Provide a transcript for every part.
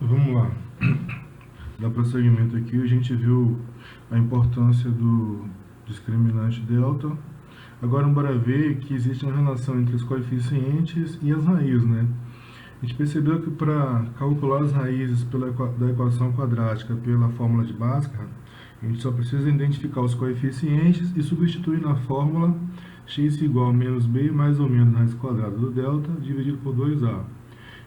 Vamos lá. Dá prosseguimento aqui, a gente viu a importância do discriminante delta. Agora, bora ver que existe uma relação entre os coeficientes e as raízes, né? A gente percebeu que para calcular as raízes da equação quadrática pela fórmula de Bhaskara, a gente só precisa identificar os coeficientes e substituir na fórmula x igual a menos b mais ou menos raiz quadrada do delta dividido por 2a.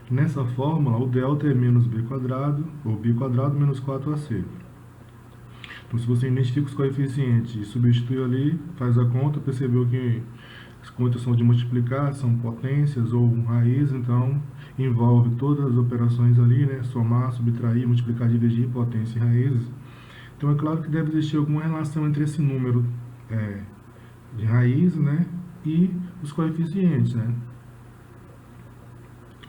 Nessa fórmula, o delta é menos b quadrado, ou b quadrado menos 4ac. Então, se você identifica os coeficientes e substitui ali, faz a conta, percebeu que as contas são de multiplicar, são potências ou raiz, então envolve todas as operações ali, né? Somar, subtrair, multiplicar, dividir, potência e raízes. Então é claro que deve existir alguma relação entre esse número de raiz, né? E os coeficientes, né?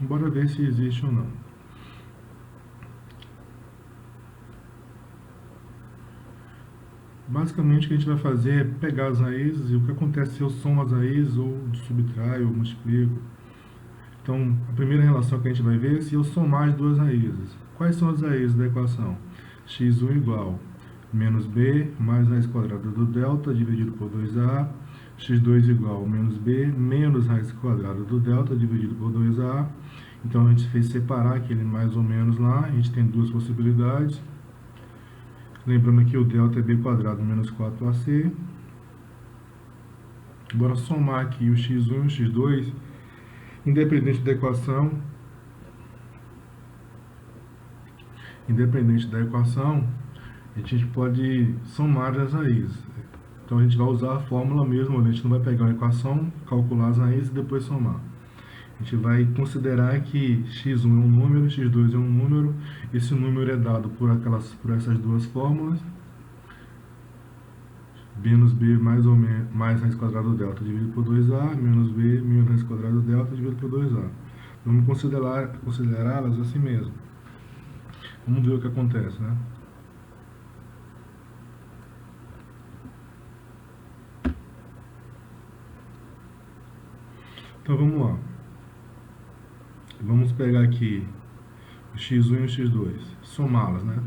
Bora ver se existe ou não. Basicamente o que a gente vai fazer é pegar as raízes e o que acontece se eu somo as raízes ou subtraio ou multiplico. Então, a primeira relação que a gente vai ver é se eu somar as duas raízes. Quais são as raízes da equação? x1 igual menos b mais raiz quadrada do delta dividido por 2a, x2 igual menos b menos raiz quadrada do delta dividido por 2a. Então, a gente fez separar aquele mais ou menos lá, a gente tem duas possibilidades. Lembrando que o delta é b quadrado menos 4ac. Bora somar aqui o x1 e o x2, independente da equação. A gente pode somar as raízes. Então a gente vai usar a fórmula mesmo, a gente não vai pegar uma equação, calcular as raízes e depois somar. A gente vai considerar que x1 é um número, x2 é um número, esse número é dado por essas duas fórmulas, menos b mais ou menos mais raiz quadrada do delta dividido por 2a, menos b menos raiz quadrada do delta dividido por 2a. Vamos considerá-las assim mesmo. Vamos ver o que acontece, né? Então vamos lá. Vamos pegar aqui o x1 e o x2, somá-las, né?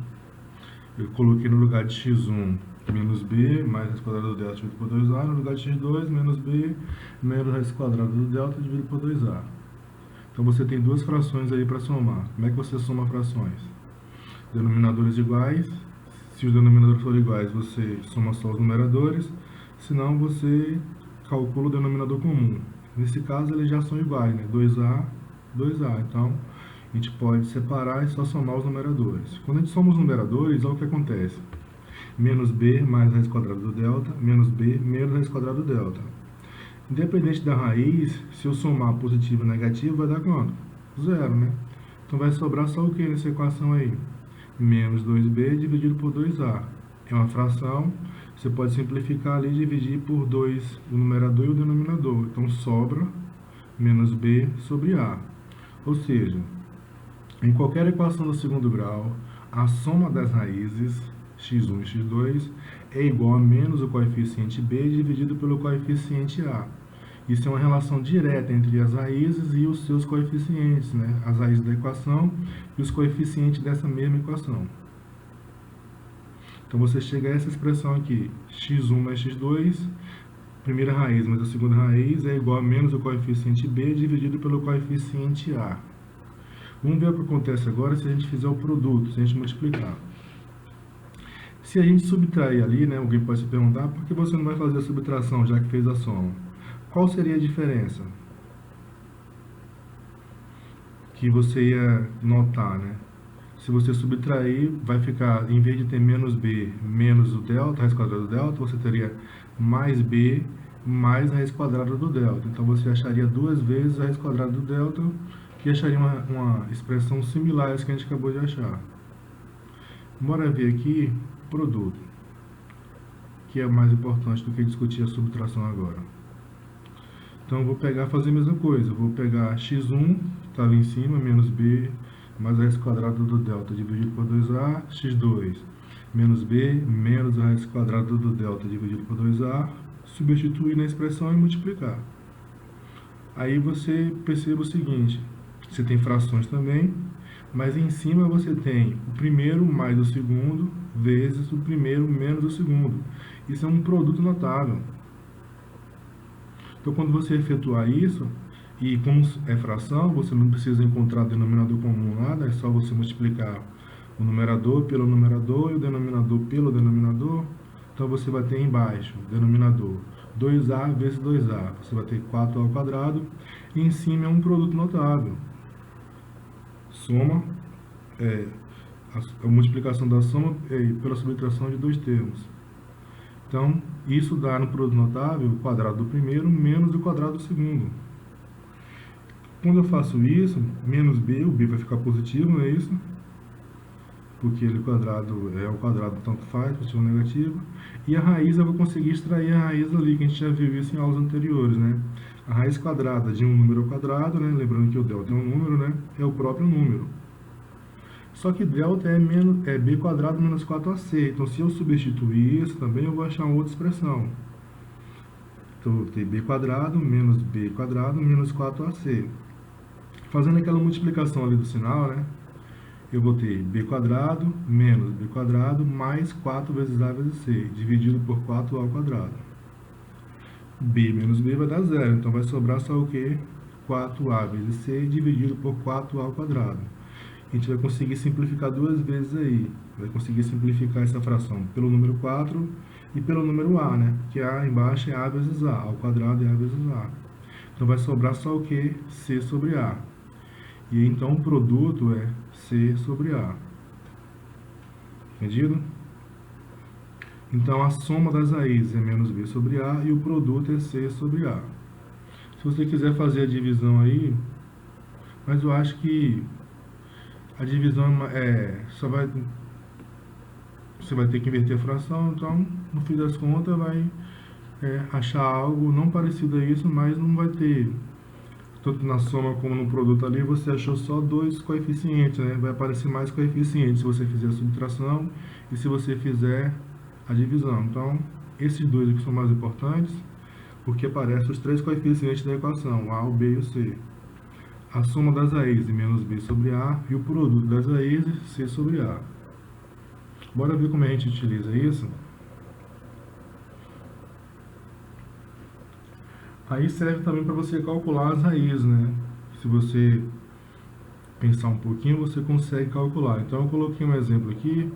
Eu coloquei no lugar de x1 menos b mais raiz quadrada do delta dividido por 2a, no lugar de x2 menos b menos raiz quadrada do delta dividido por 2a. Então você tem duas frações aí para somar. Como é que você soma frações? Denominadores iguais. Se os denominadores forem iguais, você soma só os numeradores. Se não, você calcula o denominador comum. Nesse caso, eles já são iguais, né? 2a, 2a. Então, a gente pode separar e só somar os numeradores. Quando a gente soma os numeradores, olha o que acontece. Menos b mais raiz quadrada do delta, menos b menos raiz quadrada do delta. Independente da raiz, se eu somar positivo e negativo, vai dar quanto? Zero, né? Então vai sobrar só o que nessa equação aí? Menos 2b dividido por 2a. É uma fração, você pode simplificar ali e dividir por 2 o numerador e o denominador. Então sobra menos b sobre a. Ou seja, em qualquer equação do segundo grau, a soma das raízes x1 e x2 é igual a menos o coeficiente b dividido pelo coeficiente a. Isso é uma relação direta entre as raízes e os seus coeficientes, né? As raízes da equação e os coeficientes dessa mesma equação. Então você chega a essa expressão aqui, x1 mais x2, primeira raiz mais a segunda raiz é igual a menos o coeficiente b dividido pelo coeficiente a. Vamos ver o que acontece agora se a gente fizer o produto, se a gente multiplicar. Se a gente subtrair ali, né, alguém pode se perguntar, por que você não vai fazer a subtração, já que fez a soma? Qual seria a diferença que você ia notar, né? Se você subtrair, vai ficar, em vez de ter menos b menos o delta, raiz quadrada do delta, você teria mais b mais a raiz quadrada do delta. Então você acharia duas vezes a raiz quadrada do delta, que acharia uma expressão similar a essa que a gente acabou de achar. Bora ver aqui produto, que é mais importante do que discutir a subtração agora. Então eu vou pegar, fazer a mesma coisa, eu vou pegar x1, que estava em cima, menos b mais a raiz quadrada do delta dividido por 2a, x2 menos b menos a raiz quadrada do delta dividido por 2a, substituir na expressão e multiplicar. Aí você percebe o seguinte, Você tem frações também, mas em cima você tem o primeiro mais o segundo vezes o primeiro menos o segundo. Isso é um produto notável. Então, quando você efetuar isso, e como é fração, você não precisa encontrar denominador comum nada, é só você multiplicar o numerador pelo numerador e o denominador pelo denominador. Então, você vai ter embaixo, denominador, 2a vezes 2a. Você vai ter 4a ao quadrado, e em cima é um produto notável. Soma, a multiplicação da soma pela subtração de dois termos. Então, isso dá no produto notável o quadrado do primeiro menos o quadrado do segundo. Quando eu faço isso, menos b, o b vai ficar positivo, não é isso? Porque ele quadrado é o quadrado, tanto faz, positivo ou negativo. E a raiz, eu vou conseguir extrair a raiz ali, que a gente já viu isso em aulas anteriores, né? A raiz quadrada de um número ao quadrado, né? Lembrando que o delta é um número, né? É o próprio número. Só que delta é b quadrado menos 4ac. Então, se eu substituir isso, também eu vou achar uma outra expressão. Então, eu vou ter b quadrado menos b quadrado menos 4ac. Fazendo aquela multiplicação ali do sinal, né? Eu vou ter b quadrado menos b quadrado mais 4 vezes a vezes c, dividido por 4a ao quadrado. B menos b vai dar zero, então vai sobrar só o quê? 4a vezes c dividido por 4a ao quadrado. A gente vai conseguir simplificar duas vezes aí. Vai conseguir simplificar essa fração pelo número 4 e pelo número a, né? Que a embaixo é a vezes a, ao quadrado é a vezes a. Então vai sobrar só o quê? C sobre a. E então o produto é C sobre A. Entendido? Então a soma das raízes é menos B sobre A e o produto é C sobre A. Se você quiser fazer a divisão aí, mas eu acho que a divisão você vai ter que inverter a fração, então no fim das contas vai achar algo não parecido a isso, mas não vai ter, tanto na soma como no produto ali, você achou só dois coeficientes, né? Vai aparecer mais coeficientes se você fizer a subtração e se você fizer a divisão. Então, esses dois aqui são mais importantes, porque aparecem os três coeficientes da equação, o A, o B e o C. A soma das raízes, menos B sobre A, e o produto das raízes, C sobre A. Bora ver como a gente utiliza isso? Aí serve também para você calcular as raízes, né? Se você pensar um pouquinho, você consegue calcular. Então, eu coloquei um exemplo aqui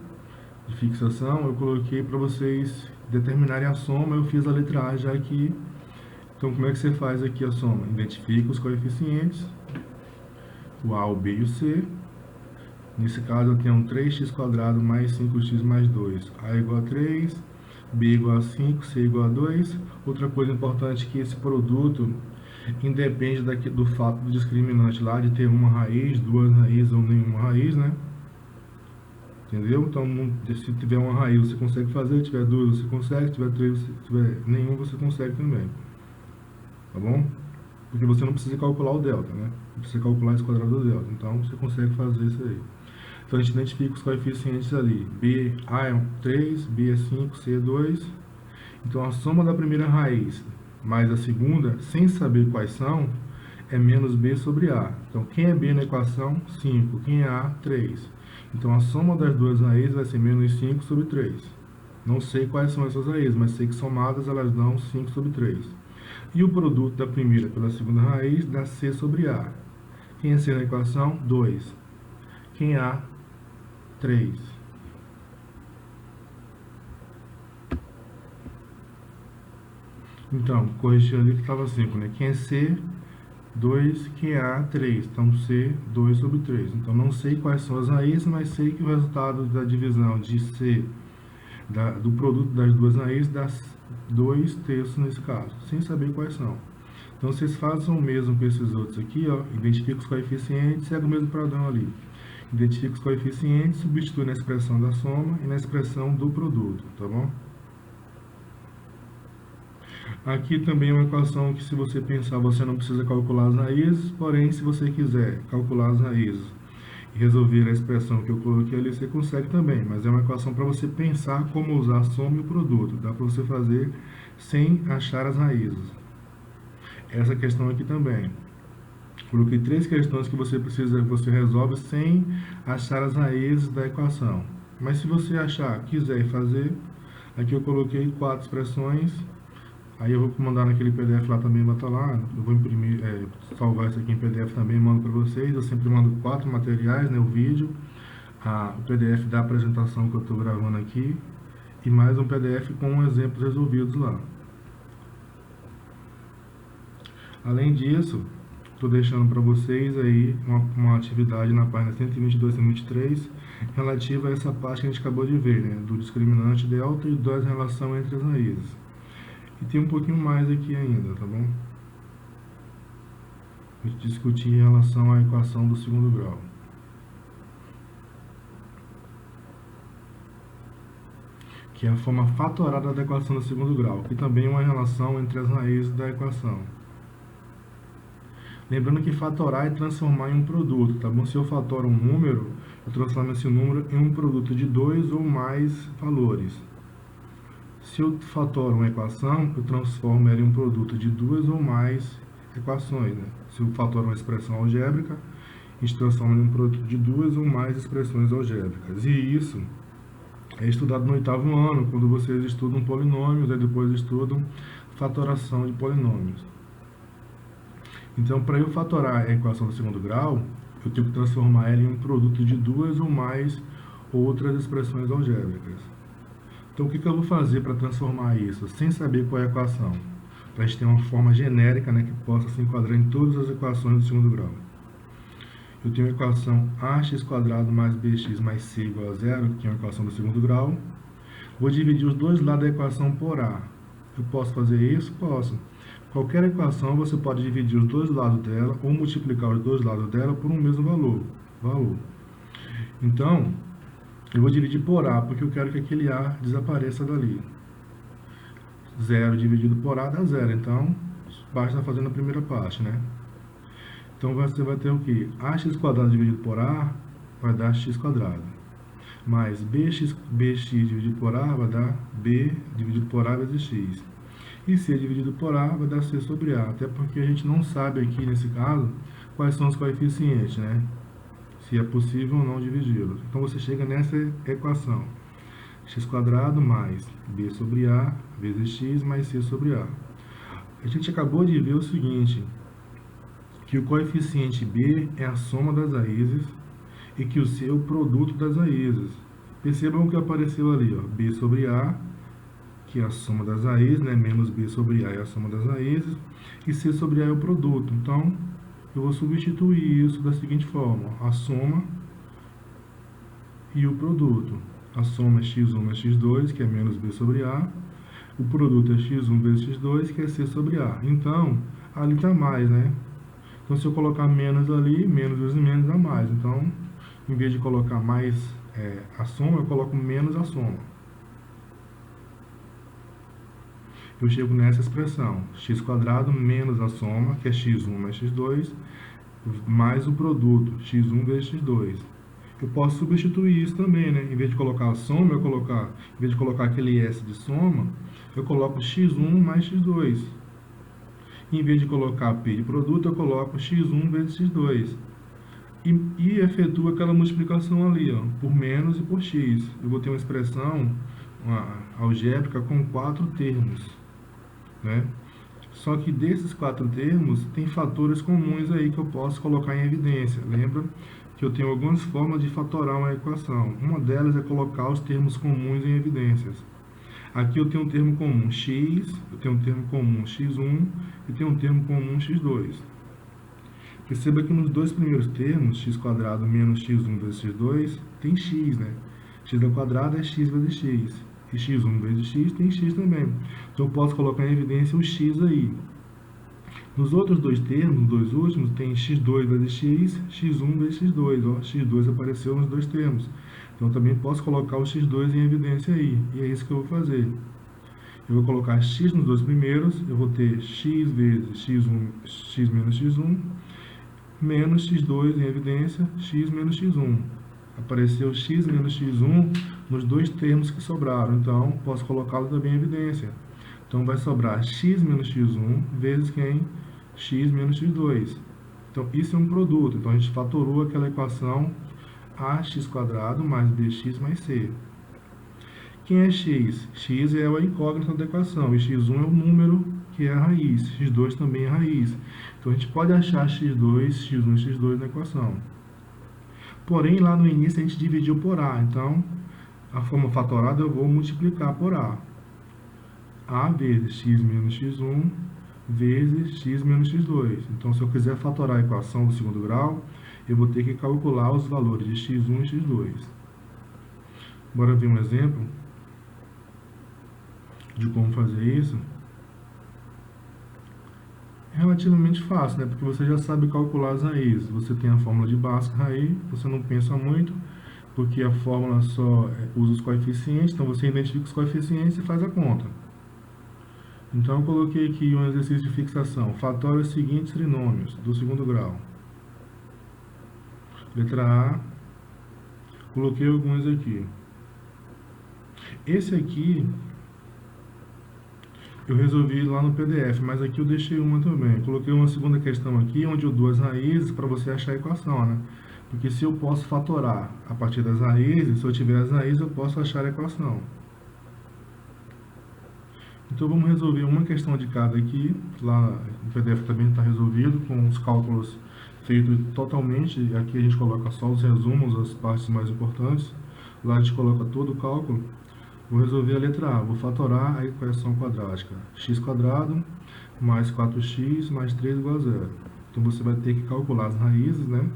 de fixação, eu coloquei para vocês determinarem a soma, eu fiz a letra A já aqui. Então, como é que você faz aqui a soma? Identifica os coeficientes, o A, o B e o C. Nesse caso, eu tenho um 3x² mais 5x mais 2. A igual a 3, B igual a 5, C igual a 2. Outra coisa importante é que esse produto independe do fato do discriminante lá de ter uma raiz, duas raízes ou nenhuma raiz, né? Entendeu? Então, se tiver uma raiz você consegue fazer, se tiver duas você consegue, se tiver três, se tiver nenhum você consegue também. Tá bom? Porque você não precisa calcular o delta, né? Não precisa calcular esse quadrado do delta. Então, você consegue fazer isso aí. Então, a gente identifica os coeficientes ali. B, A é 3, B é 5, C é 2. Então, a soma da primeira raiz mais a segunda, sem saber quais são, é menos B sobre A. Então, quem é B na equação? 5. Quem é A? 3. Então, a soma das duas raízes vai ser menos 5 sobre 3. Não sei quais são essas raízes, mas sei que somadas elas dão 5 sobre 3. E o produto da primeira pela segunda raiz dá C sobre A. Quem é C na equação? 2. Quem é A? 3. Então, corrigindo ali que estava 5, né? Quem é C? 2, quem é A? 3. Então, C, 2 sobre 3. Então, não sei quais são as raízes, mas sei que o resultado da divisão de C, do produto das duas raízes, dá 2 terços nesse caso, sem saber quais são. Então, vocês façam o mesmo com esses outros aqui, ó. Identifica os coeficientes, segue o mesmo padrão ali. Identifica os coeficientes, substitui na expressão da soma e na expressão do produto, tá bom? Aqui também é uma equação que, se você pensar, você não precisa calcular as raízes, porém, se você quiser calcular as raízes e resolver a expressão que eu coloquei ali, você consegue também, mas é uma equação para você pensar como usar a soma e o produto. Dá para você fazer sem achar as raízes. Essa questão aqui também. Coloquei 3 questões que você resolve sem achar as raízes da equação. Mas se você quiser fazer, aqui eu coloquei 4 expressões. Aí eu vou mandar naquele PDF lá também, vai estar lá. Eu vou imprimir, salvar isso aqui em PDF também, mando para vocês. Eu sempre mando 4 materiais, né? O vídeo, o PDF da apresentação que eu estou gravando aqui e mais um PDF com exemplos resolvidos lá. Além disso, estou deixando para vocês aí uma atividade na página 122 e 123 relativa a essa parte que a gente acabou de ver, né? Do discriminante delta e da relação entre as raízes. E tem um pouquinho mais aqui ainda, tá bom? A gente discutir em relação à equação do segundo grau. Que é a forma fatorada da equação do segundo grau, que também é uma relação entre as raízes da equação. Lembrando que fatorar é transformar em um produto, tá bom? Se eu fatoro um número, eu transformo esse número em um produto de 2 ou mais valores. Se eu fatoro uma equação, eu transformo ela em um produto de 2 ou mais equações, né? Se eu fatoro uma expressão algébrica, a gente transforma em um produto de 2 ou mais expressões algébricas. E isso é estudado no 8º ano, quando vocês estudam polinômios, aí depois estudam fatoração de polinômios. Então, para eu fatorar a equação do segundo grau, eu tenho que transformar ela em um produto de 2 ou mais outras expressões algébricas. Então, o que eu vou fazer para transformar isso, sem saber qual é a equação? Para a gente ter uma forma genérica, né, que possa se enquadrar em todas as equações do segundo grau. Eu tenho a equação ax² mais bx mais c igual a 0, que é uma equação do segundo grau. Vou dividir os dois lados da equação por a. Eu posso fazer isso? Posso. Qualquer equação você pode dividir os dois lados dela ou multiplicar os dois lados dela por um mesmo valor. Então, eu vou dividir por a, porque eu quero que aquele a desapareça dali. 0 dividido por a dá 0, então basta fazer na primeira parte, né? Então você vai ter o que? Ax² dividido por a vai dar x². Mais bx dividido por a vai dar b dividido por a vezes x. E c dividido por a vai dar c sobre a. Até porque a gente não sabe aqui, nesse caso, quais são os coeficientes, né? Se é possível ou não dividi-los. Então você chega nessa equação. x² mais b sobre a vezes x mais c sobre a. A gente acabou de ver o seguinte, que o coeficiente b é a soma das raízes e que o c é o produto das raízes. Percebam o que apareceu ali, ó, b sobre a, que é a soma das raízes, né, menos b sobre a é a soma das raízes, e c sobre a é o produto. Então, eu vou substituir isso da seguinte forma, ó, a soma e o produto. A soma é x1 mais x2, que é menos b sobre a. O produto é x1 vezes x2, que é c sobre a. Então, ali está mais, né? Então, se eu colocar menos ali, menos vezes menos dá mais. Então, em vez de colocar mais a soma, eu coloco menos a soma. Eu chego nessa expressão, x² menos a soma, que é x1 mais x2, mais o produto, x1 vezes x2. Eu posso substituir isso também, né? Em vez de colocar a soma, em vez de colocar aquele S de soma, eu coloco x1 mais x2. Em vez de colocar P de produto, eu coloco x1 vezes x2. E efetuo aquela multiplicação ali, ó, por menos e por x. Eu vou ter uma expressão algébrica com 4 termos, né? Só que desses 4 termos, tem fatores comuns aí que eu posso colocar em evidência. Lembra que eu tenho algumas formas de fatorar uma equação. Uma delas é colocar os termos comuns em evidências. Aqui eu tenho um termo comum x, eu tenho um termo comum x1 e tenho um termo comum x2. Perceba que nos dois primeiros termos, x² menos x1 vezes x2, tem x, né? x² é x vezes x. E x1 vezes x tem x também. Então eu posso colocar em evidência o x aí. Nos outros dois termos, nos dois últimos, tem x2 vezes x, x1 vezes x2. Ó, x2 apareceu nos dois termos. Então eu também posso colocar o x2 em evidência aí. E é isso que eu vou fazer. Eu vou colocar x nos dois primeiros, eu vou ter x vezes x menos x1, menos x2 em evidência, x menos x1. Apareceu x menos x1 nos dois termos que sobraram, então posso colocá-lo também em evidência. Então vai sobrar x menos x1 vezes quem? X menos x2. Então, isso é um produto. Então, a gente fatorou aquela equação ax² mais bx mais c. Quem é x? X é a incógnita da equação, e x1 é o número que é a raiz, x2 também é a raiz. Então, a gente pode achar x2, x1 e x2 na equação. Porém, lá no início a gente dividiu por a, então a forma fatorada eu vou multiplicar por a vezes x menos x1 vezes x menos x2. Então, se eu quiser fatorar a equação do segundo grau, eu vou ter que calcular os valores de x1 e x2. Bora ver um exemplo de como fazer isso. É relativamente fácil, né? Porque você já sabe calcular as raízes. Você tem a fórmula de Bhaskara aí, você não pensa muito, porque a fórmula só usa os coeficientes, então você identifica os coeficientes e faz a conta. Então eu coloquei aqui um exercício de fixação. Fatora os seguintes trinômios do segundo grau. Letra A, coloquei alguns aqui. Esse aqui eu resolvi lá no PDF, mas aqui eu deixei uma também. Coloquei uma segunda questão aqui, onde eu dou as raízes para você achar a equação, né? Porque se eu posso fatorar a partir das raízes, se eu tiver as raízes, eu posso achar a equação. Então vamos resolver uma questão de cada aqui. Lá no PDF também está resolvido, com os cálculos feitos totalmente. Aqui a gente coloca só os resumos, as partes mais importantes. Lá a gente coloca todo o cálculo. Vou resolver a letra A. Vou fatorar a equação quadrática. x² mais 4x mais 3 igual a 0. Então você vai ter que calcular as raízes, né?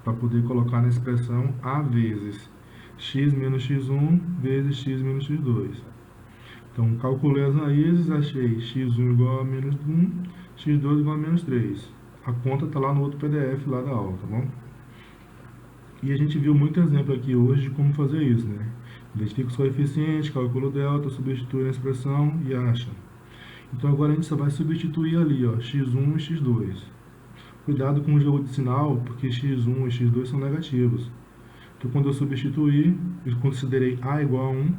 Para poder colocar na expressão A vezes x menos x1 vezes x menos x2. Então, calculei as raízes, achei x1 igual a menos 1, x2 igual a menos 3. A conta está lá no outro PDF lá da aula, tá bom? E a gente viu muito exemplo aqui hoje de como fazer isso, né? Identifica os coeficientes, calcula o delta, substitui na expressão e acha. Então, agora a gente só vai substituir ali, ó, x1 e x2. Cuidado com o jogo de sinal, porque x1 e x2 são negativos. Então, quando eu substituir, eu considerei a igual a 1,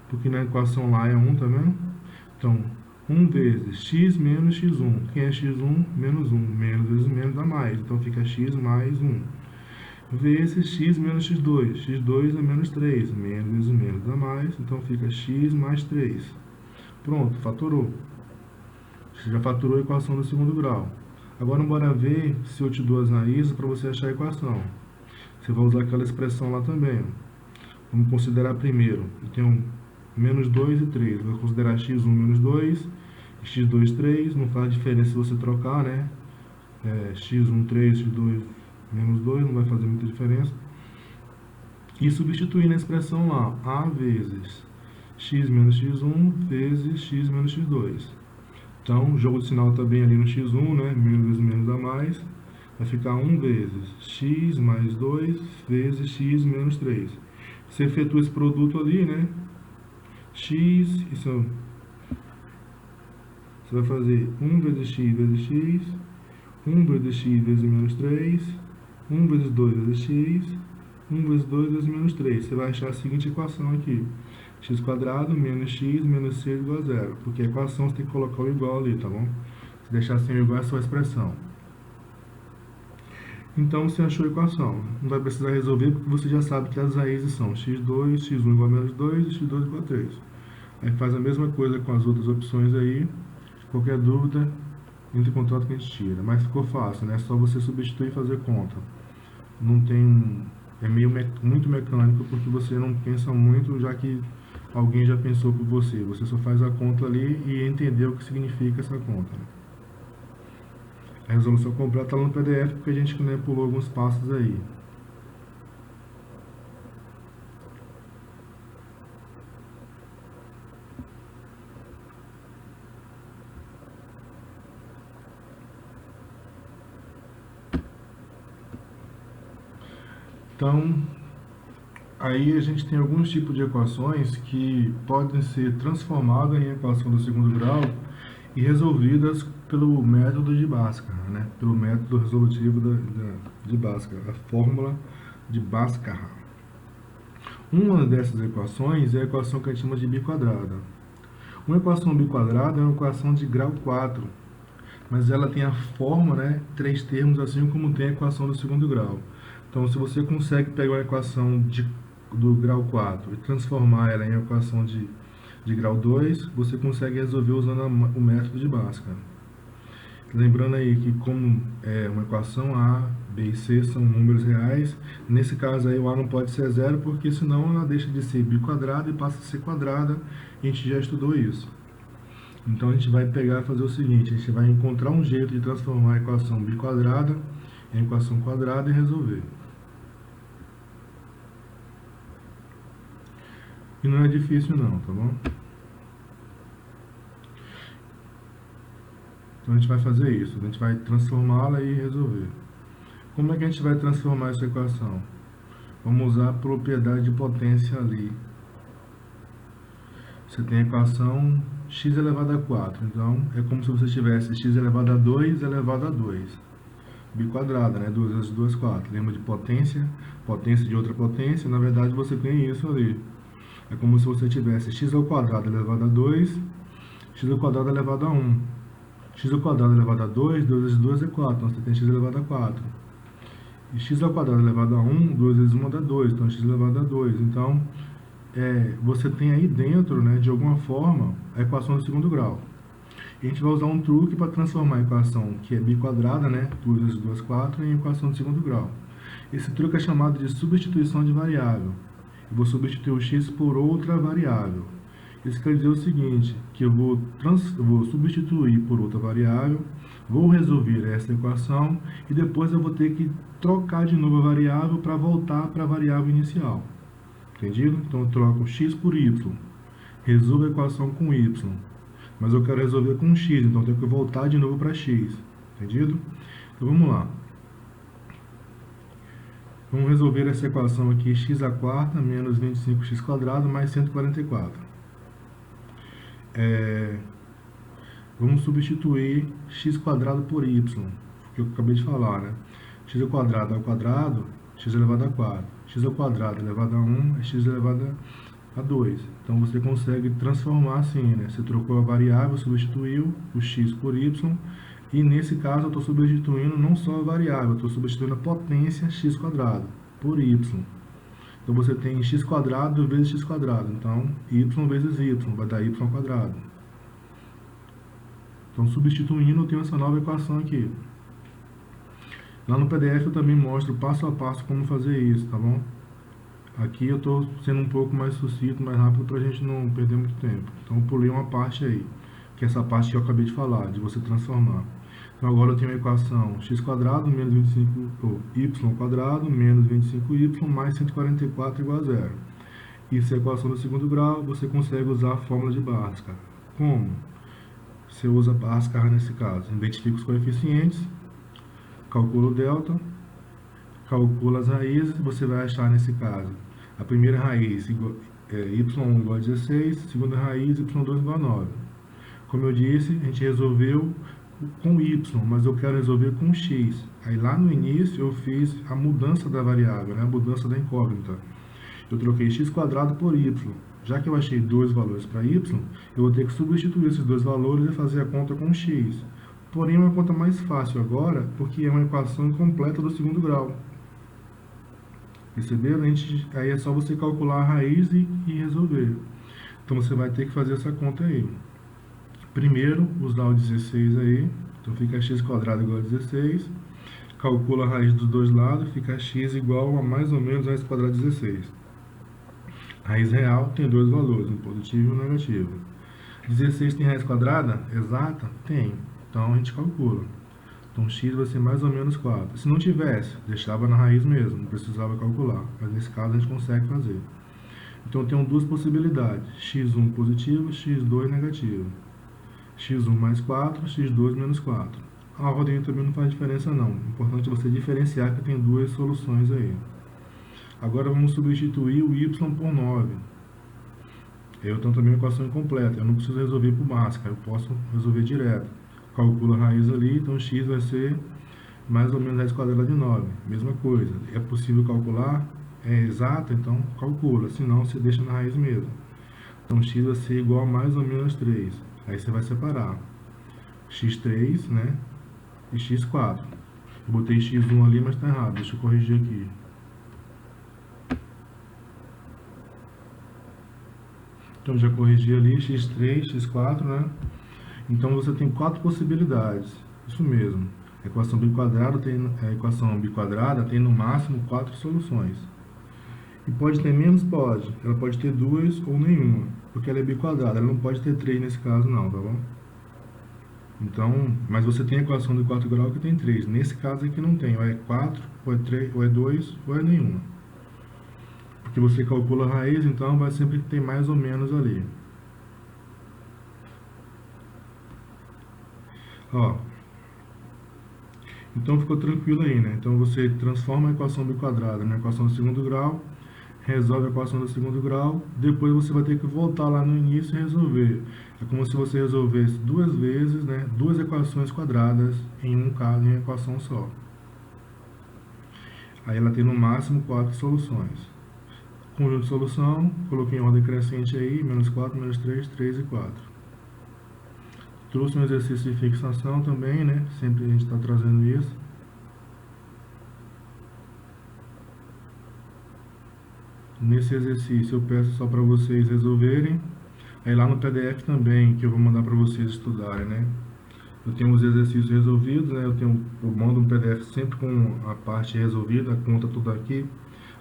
porque na equação lá é 1, tá vendo? Então, 1 vezes x menos x1. Quem é x1? Menos 1. Menos vezes menos dá mais. Então, fica x mais 1. Vezes x menos x2. x2 é menos 3. Menos vezes menos dá mais. Então, fica x mais 3. Pronto, fatorou. Você já fatorou a equação do segundo grau. Agora, bora ver se eu te dou as raízes para você achar a equação. Você vai usar aquela expressão lá também. Vamos considerar primeiro. Eu tenho menos 2 e 3. Vou considerar x1 menos 2, x2 3. Não faz diferença se você trocar, né? x1 3, x2 menos 2, não vai fazer muita diferença. E substituir na expressão lá, a vezes x menos x1 vezes x menos x2. Então, o jogo de sinal está bem ali no x1, né? Menos vezes menos dá mais. Vai ficar 1 vezes x mais 2 vezes x menos 3. Você efetua esse produto ali, né? X, isso você vai fazer 1 vezes x, 1 vezes x vezes menos 3, 1 vezes 2 vezes x, 1 vezes 2 vezes menos 3. Você vai achar a seguinte equação aqui. x² menos x menos c igual a 0. Porque a equação você tem que colocar o igual ali, tá bom? Se deixar sem o igual é só a expressão. Então você achou a equação. Não vai precisar resolver porque você já sabe que as raízes são x2, x1 igual a menos 2 e x2 igual a 3. Aí faz a mesma coisa com as outras opções aí. Qualquer dúvida, entre em contato que a gente tira. Mas ficou fácil, né? É só você substituir e fazer conta. Não tem... É muito mecânico porque você não pensa muito, já que alguém já pensou por você. Você só faz a conta ali e entendeu o que significa essa conta, né? A resolução completa está lá no PDF, porque a gente, né, pulou alguns passos aí. Então, aí a gente tem alguns tipos de equações que podem ser transformadas em equação do segundo grau e resolvidas pelo método de Bhaskara, né? Pelo método resolutivo de Bhaskara, a fórmula de Bhaskara. Uma dessas equações é a equação que a gente chama de biquadrada. Uma equação biquadrada é uma equação de grau 4. mas ela tem a forma, né, 3 termos, assim como tem a equação do segundo grau. Então, se você consegue pegar uma equação do grau 4 e transformar ela em equação de grau 2, você consegue resolver usando o método de Bhaskara. Lembrando aí que como é uma equação, A, B e C são números reais, nesse caso aí o A não pode ser zero, porque senão ela deixa de ser biquadrada e passa a ser quadrada, e a gente já estudou isso. Então a gente vai pegar e fazer o seguinte, a gente vai encontrar um jeito de transformar a equação biquadrada em equação quadrada e resolver. E não é difícil não, tá bom? Então a gente vai fazer isso, a gente vai transformá-la e resolver. Como é que a gente vai transformar essa equação? Vamos usar a propriedade de potência ali. Você tem a equação x elevado a 4, então é como se você tivesse x elevado a 2 elevado a 2. Biquadrada, né? 2 vezes 2, 4. Lembra de potência? Potência de outra potência, na verdade você tem isso ali. É como se você tivesse x ao quadrado elevado a 2, x ao quadrado elevado a 1. X ao quadrado elevado a 2, 2 vezes 2 é 4, então você tem x elevado a 4. E x ao quadrado elevado a 1, 2 vezes 1 dá 2, então x elevado a 2. Então, você tem aí dentro, né, de alguma forma, a equação do segundo grau. E a gente vai usar um truque para transformar a equação que é biquadrada, né, 2 vezes 2, 4, em equação de segundo grau. Esse truque é chamado de substituição de variável. Eu vou substituir o x por outra variável. Isso quer dizer o seguinte, que eu vou substituir por outra variável, vou resolver essa equação e depois eu vou ter que trocar de novo a variável para voltar para a variável inicial. Entendido? Então eu troco x por y, resolvo a equação com y, mas eu quero resolver com x, então eu tenho que voltar de novo para x. Entendido? Então vamos lá. Vamos resolver essa equação aqui, x à quarta menos 25x quadrado mais 144. Vamos substituir x quadrado por y, que eu acabei de falar, né? X ao quadrado, x elevado a 4. X ao quadrado elevado a 1 é x elevado a 2. Então você consegue transformar assim, né? Você trocou a variável, substituiu o x por y, e nesse caso eu estou substituindo não só a variável, eu estou substituindo a potência x quadrado por y. Então você tem x quadrado vezes x quadrado, então y vezes y, vai dar y ao quadrado. Então substituindo eu tenho essa nova equação aqui. Lá no PDF eu também mostro passo a passo como fazer isso, tá bom? Aqui eu estou sendo um pouco mais sucinto, mais rápido, para a gente não perder muito tempo. Então eu pulei uma parte aí, que é essa parte que eu acabei de falar, de você transformar. Então agora eu tenho a equação x quadrado menos 25, y quadrado menos 25y mais 144 igual a zero. Isso é a equação do segundo grau, você consegue usar a fórmula de Bhaskara. Como? Você usa Bhaskara nesse caso, identifica os coeficientes, calcula o delta, calcula as raízes, você vai achar nesse caso a primeira raiz y1 igual a 16, segunda raiz y2 igual a 9. Como eu disse, a gente resolveu com y, mas eu quero resolver com x. Aí lá no início eu fiz a mudança da variável, né, a mudança da incógnita. Eu troquei x quadrado por y. Já que eu achei dois valores para y, eu vou ter que substituir esses dois valores e fazer a conta com x. Porém, é uma conta mais fácil agora, porque é uma equação incompleta do segundo grau. Perceberam? Aí é só você calcular a raiz e resolver. Então, você vai ter que fazer essa conta aí. Primeiro, usar o 16 aí. Então, fica x quadrado igual a 16. Calcula a raiz dos dois lados, fica x igual a mais ou menos a raiz quadrada de 16. A raiz real tem dois valores, um positivo e um negativo. 16 tem raiz quadrada exata? Tem. Então a gente calcula. Então x vai ser mais ou menos 4. Se não tivesse, deixava na raiz mesmo, não precisava calcular. Mas nesse caso a gente consegue fazer. Então eu tenho duas possibilidades. x1 positivo, x2 negativo. x1 mais 4, x2 menos 4. A ordem também não faz diferença não. O importante é você diferenciar que tem duas soluções aí. Agora vamos substituir o y por 9. Eu tenho também uma equação incompleta. Eu não preciso resolver por Bhaskara, eu posso resolver direto. Calcula a raiz ali, então x vai ser mais ou menos a raiz quadrada de 9. Mesma coisa. É possível calcular? É exato, então calcula. Se não, você deixa na raiz mesmo. Então x vai ser igual a mais ou menos 3. Aí você vai separar. x3, né? E x4. Eu botei x1 ali, mas tá errado. Deixa eu corrigir aqui. Então já corrigi ali, x3, x4, né? Então você tem 4 possibilidades. Isso mesmo. A equação biquadrada tem no máximo 4 soluções. E pode ter menos? Pode. Ela pode ter 2 ou nenhuma, porque ela é biquadrada. Ela não pode ter 3 nesse caso não, tá bom? Então, mas você tem a equação do quarto grau que tem 3. Nesse caso aqui não tem. Ou é 4, ou é 3, ou é 2, ou é nenhuma. Porque você calcula a raiz, então vai sempre ter mais ou menos ali. Ó, então ficou tranquilo aí, né? Então você transforma a equação biquadrada na equação do segundo grau, resolve a equação do segundo grau, depois você vai ter que voltar lá no início e resolver. É como se você resolvesse 2 vezes, né, 2 equações quadradas em um caso, em uma equação só. Aí ela tem no máximo 4 soluções. Conjunto de solução, coloquei em ordem crescente aí, menos 4, menos 3, 3 e 4. Trouxe um exercício de fixação também, né? Sempre a gente está trazendo isso. Nesse exercício eu peço só para vocês resolverem. Aí lá no PDF também, que eu vou mandar para vocês estudarem, né? Eu tenho os exercícios resolvidos, né? Eu mando um PDF sempre com a parte resolvida, a conta tudo aqui.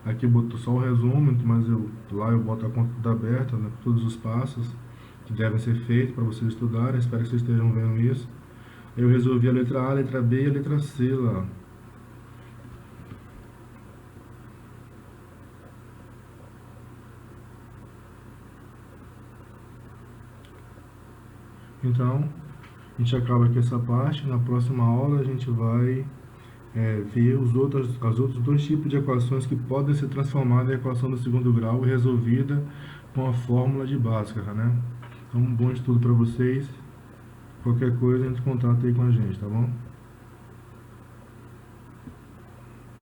Aqui eu boto só o resumo, mas lá eu boto a conta tudo aberta, né? Todos os passos que devem ser feitos para vocês estudarem. Espero que vocês estejam vendo isso. Eu resolvi a letra A, a letra B e a letra C lá. Então, a gente acaba aqui essa parte. Na próxima aula a gente vai ver os outros 2 tipos de equações que podem ser transformadas em equação do segundo grau e resolvida com a fórmula de Bhaskara, né? Então, um bom estudo para vocês. Qualquer coisa, a gente contata aí com a gente, tá bom?